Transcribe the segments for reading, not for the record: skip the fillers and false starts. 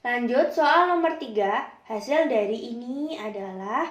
Lanjut soal nomor 3, hasil dari ini adalah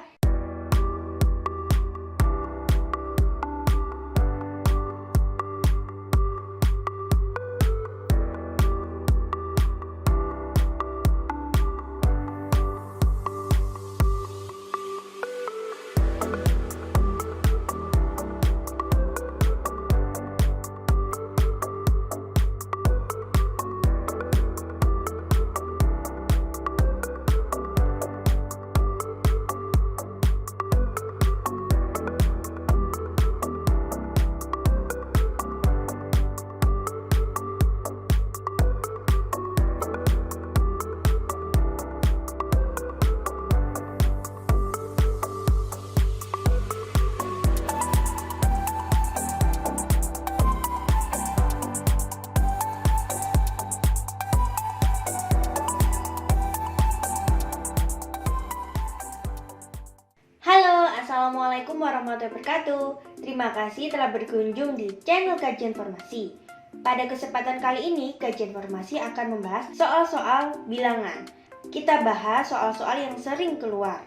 Halo, Assalamualaikum warahmatullahi wabarakatuh. Terima kasih telah berkunjung di channel Kajian Formasi. Pada kesempatan kali ini, Kajian Formasi akan membahas soal-soal bilangan. Kita bahas soal-soal yang sering keluar.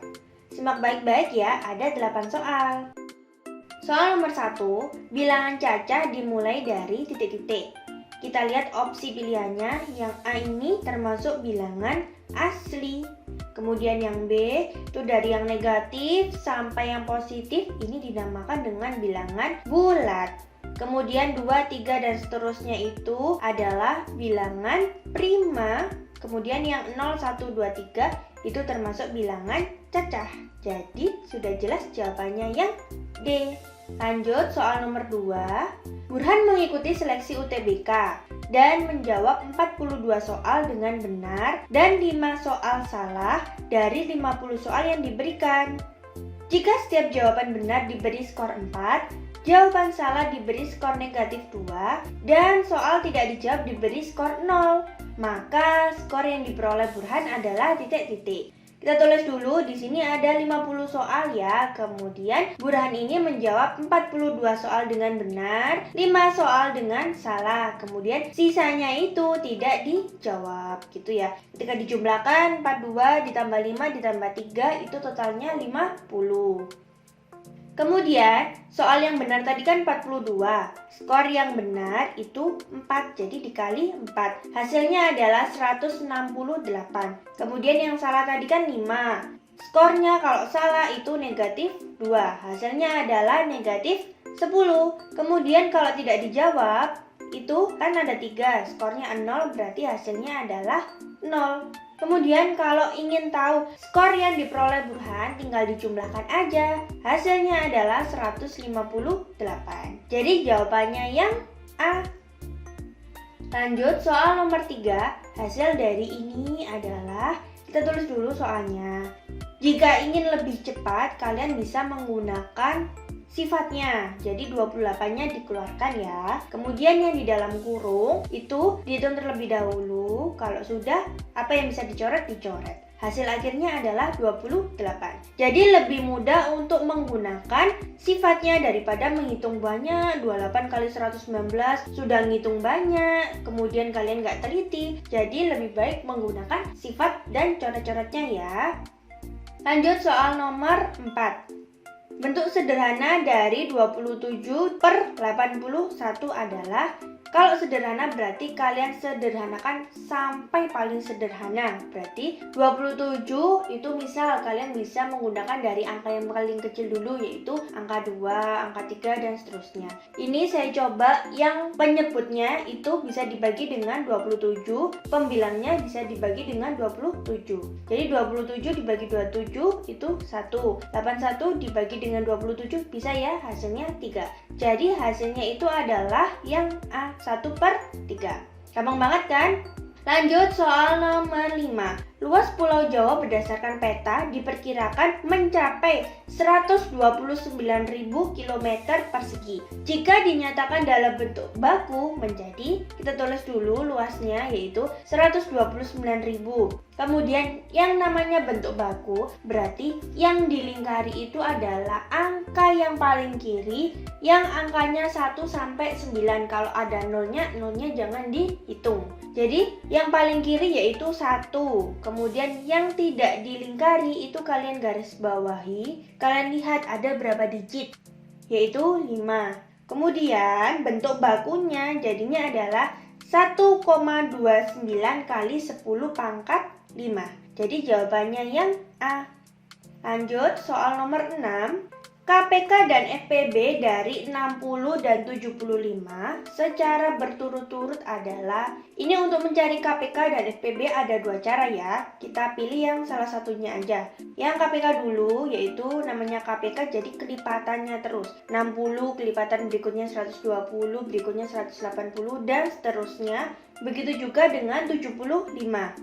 Simak baik-baik ya, ada 8 soal. Soal nomor 1, bilangan cacah dimulai dari titik-titik. Kita lihat opsi pilihannya, yang A ini termasuk bilangan asli. Kemudian yang B itu dari yang negatif sampai yang positif, ini dinamakan dengan bilangan bulat. Kemudian 2, 3 dan seterusnya itu adalah bilangan prima. Kemudian yang 0, 1, 2, 3 itu termasuk bilangan cacah. Jadi sudah jelas jawabannya yang D. Lanjut soal nomor 2. Burhan mengikuti seleksi UTBK dan menjawab 42 soal dengan benar dan 5 soal salah dari 50 soal yang diberikan. Jika setiap jawaban benar diberi skor 4, jawaban salah diberi skor negatif 2, dan soal tidak dijawab diberi skor 0, maka skor yang diperoleh Burhan adalah titik-titik. Kita tulis dulu, di sini ada 50 soal ya. Kemudian Burhan ini menjawab 42 soal dengan benar, 5 soal dengan salah. Kemudian sisanya itu tidak dijawab gitu ya. Ketika dijumlahkan 42 ditambah 5 ditambah 3 itu totalnya 50. Kemudian soal yang benar tadi kan 42. Skor yang benar itu 4, jadi dikali 4. Hasilnya adalah 168. Kemudian yang salah tadi kan 5. Skornya kalau salah itu negatif 2. Hasilnya adalah negatif 10. Kemudian kalau tidak dijawab itu kan ada 3. Skornya 0, berarti hasilnya adalah 0. Kemudian kalau ingin tahu skor yang diperoleh Burhan, tinggal dijumlahkan aja. Hasilnya adalah 158. Jadi jawabannya yang A. Lanjut soal nomor 3. Hasil dari ini adalah, kita tulis dulu soalnya. Jika ingin lebih cepat, kalian bisa menggunakan sifatnya. Jadi 28-nya dikeluarkan ya. Kemudian yang di dalam kurung itu dihitung terlebih dahulu. Kalau sudah, apa yang bisa dicoret, dicoret. Hasil akhirnya adalah 28. Jadi lebih mudah untuk menggunakan sifatnya daripada menghitung banyak. 28 kali 119 sudah ngitung banyak, kemudian kalian nggak teliti. Jadi lebih baik menggunakan sifat dan coret-coretnya ya. Lanjut soal nomor 4. Bentuk sederhana dari 27 per 81 adalah, kalau sederhana berarti kalian sederhanakan sampai paling sederhana. Berarti 27 itu misal kalian bisa menggunakan dari angka yang paling kecil dulu, yaitu angka 2, angka 3 dan seterusnya. Ini saya coba yang penyebutnya itu bisa dibagi dengan 27, pembilangnya bisa dibagi dengan 27. Jadi 27 dibagi 27 itu 1. 81 dibagi dengan 27 bisa ya, hasilnya 3. Jadi hasilnya itu adalah yang A, 1/3. Gampang banget kan? Lanjut soal nomor 5. Luas Pulau Jawa berdasarkan peta diperkirakan mencapai 129.000 km persegi. Jika dinyatakan dalam bentuk baku menjadi, kita tulis dulu luasnya yaitu 129.000. Kemudian yang namanya bentuk baku berarti yang dilingkari itu adalah angka yang paling kiri yang angkanya 1 sampai 9. Kalau ada nolnya jangan dihitung. Jadi yang paling kiri yaitu 1. Kemudian yang tidak dilingkari itu kalian garis bawahi. Kalian lihat ada berapa digit, yaitu 5. Kemudian bentuk bakunya jadinya adalah 1,29 kali 10 pangkat 5. Jadi jawabannya yang A. Lanjut soal nomor 6. KPK dan FPB dari 60 dan 75 secara berturut-turut adalah, ini untuk mencari KPK dan FPB ada 2 cara ya. Kita pilih yang salah satunya aja. Yang KPK dulu yaitu namanya KPK, jadi kelipatannya terus. 60 kelipatan berikutnya 120, berikutnya 180 dan seterusnya. Begitu juga dengan 75.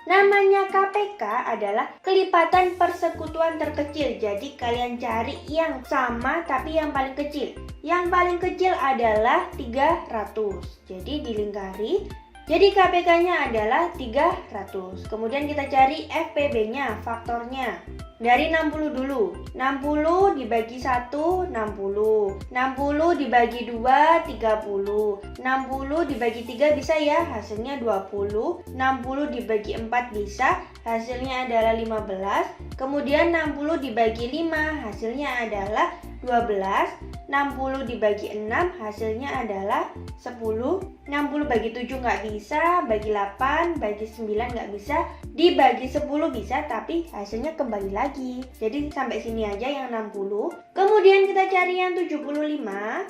Namanya KPK adalah kelipatan persekutuan terkecil. Jadi kalian cari yang sama tapi yang paling kecil. Yang paling kecil adalah 300. Jadi dilingkari. Jadi KPK-nya adalah 300. Kemudian kita cari FPB-nya, faktornya. Dari 60 dulu. 60 dibagi 1, 60. 60 dibagi 2, 30. 60 dibagi 3 bisa ya, hasilnya 20. 60 dibagi 4 bisa, hasilnya adalah 15. Kemudian 60 dibagi 5, hasilnya adalah 12. 60 dibagi 6, hasilnya adalah 10. 60 bagi 7 nggak bisa, bagi 8, bagi 9 nggak bisa, dibagi 10 bisa, tapi hasilnya kembali lagi. Jadi sampai sini aja yang 60. Kemudian kita cari yang 75.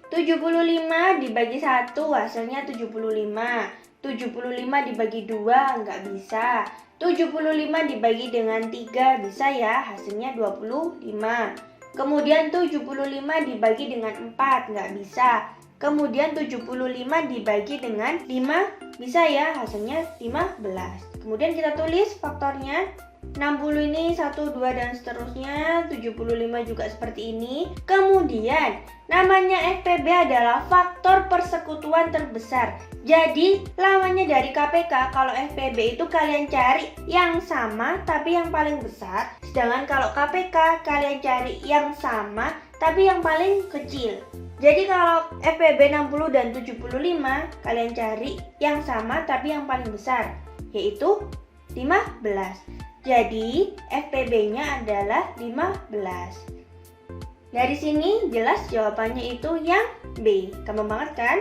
75 dibagi 1, hasilnya 75. 75 dibagi 2 nggak bisa. 75 dibagi dengan 3 bisa ya, hasilnya 25. Kemudian 75 dibagi dengan 4 nggak bisa. Kemudian 75 dibagi dengan 5 bisa ya, hasilnya 15. Kemudian kita tulis faktornya. 60 ini 1, 2 dan seterusnya. 75 juga seperti ini. Kemudian namanya FPB adalah faktor persekutuan terbesar. Jadi lawannya dari KPK. Kalau FPB itu kalian cari yang sama tapi yang paling besar. Sedangkan kalau KPK kalian cari yang sama tapi yang paling kecil. Jadi kalau FPB 60 dan 75 kalian cari yang sama tapi yang paling besar, yaitu 15. Jadi FPB-nya adalah 15. Dari sini jelas jawabannya itu yang B. Gampang banget kan?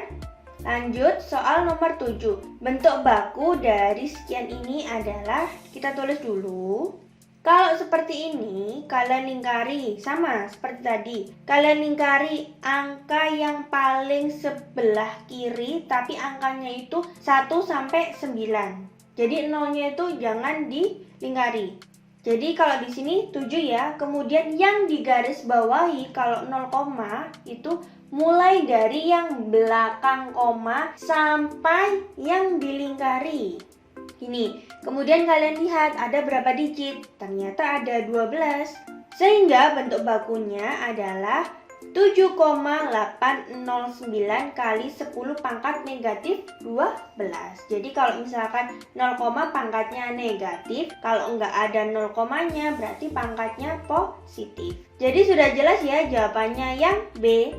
Lanjut soal nomor 7. Bentuk baku dari sekian ini adalah, kita tulis dulu. Kalau seperti ini, kalian lingkari sama seperti tadi. Kalian lingkari angka yang paling sebelah kiri, tapi angkanya itu 1 sampai 9. Jadi nolnya itu jangan dilingkari. Jadi kalau di sini 7 ya. Kemudian yang digaris bawahi kalau 0, itu mulai dari yang belakang koma sampai yang dilingkari. Ini. Kemudian kalian lihat ada berapa digit? Ternyata ada 12. Sehingga bentuk bakunya adalah 7,809 kali 10 pangkat negatif 12. Jadi kalau misalkan 0, pangkatnya negatif, kalau nggak ada 0 komanya berarti pangkatnya positif. Jadi sudah jelas ya jawabannya yang B.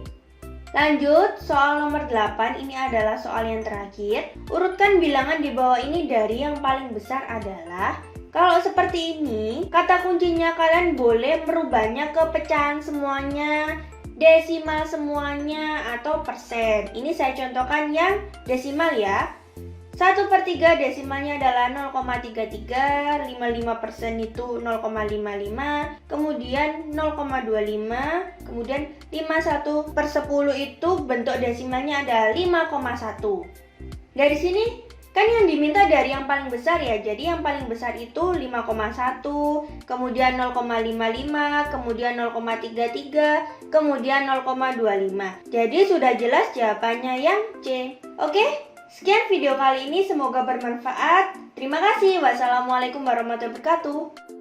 Lanjut, soal nomor 8, ini adalah soal yang terakhir. Urutkan bilangan di bawah ini dari yang paling besar adalah. Kalau seperti ini, kata kuncinya kalian boleh merubahnya ke pecahan semuanya, desimal semuanya, atau persen. Ini saya contohkan yang desimal ya. 1/3 desimalnya adalah 0,33, 55% itu 0,55, kemudian 0,25, kemudian 51/10 itu bentuk desimalnya adalah 5,1. Dari sini kan yang diminta dari yang paling besar ya, jadi yang paling besar itu 5,1, kemudian 0,55, kemudian 0,33, kemudian 0,25. Jadi sudah jelas jawabannya yang C. Oke? Sekian video kali ini, semoga bermanfaat. Terima kasih. Wassalamualaikum warahmatullahi wabarakatuh.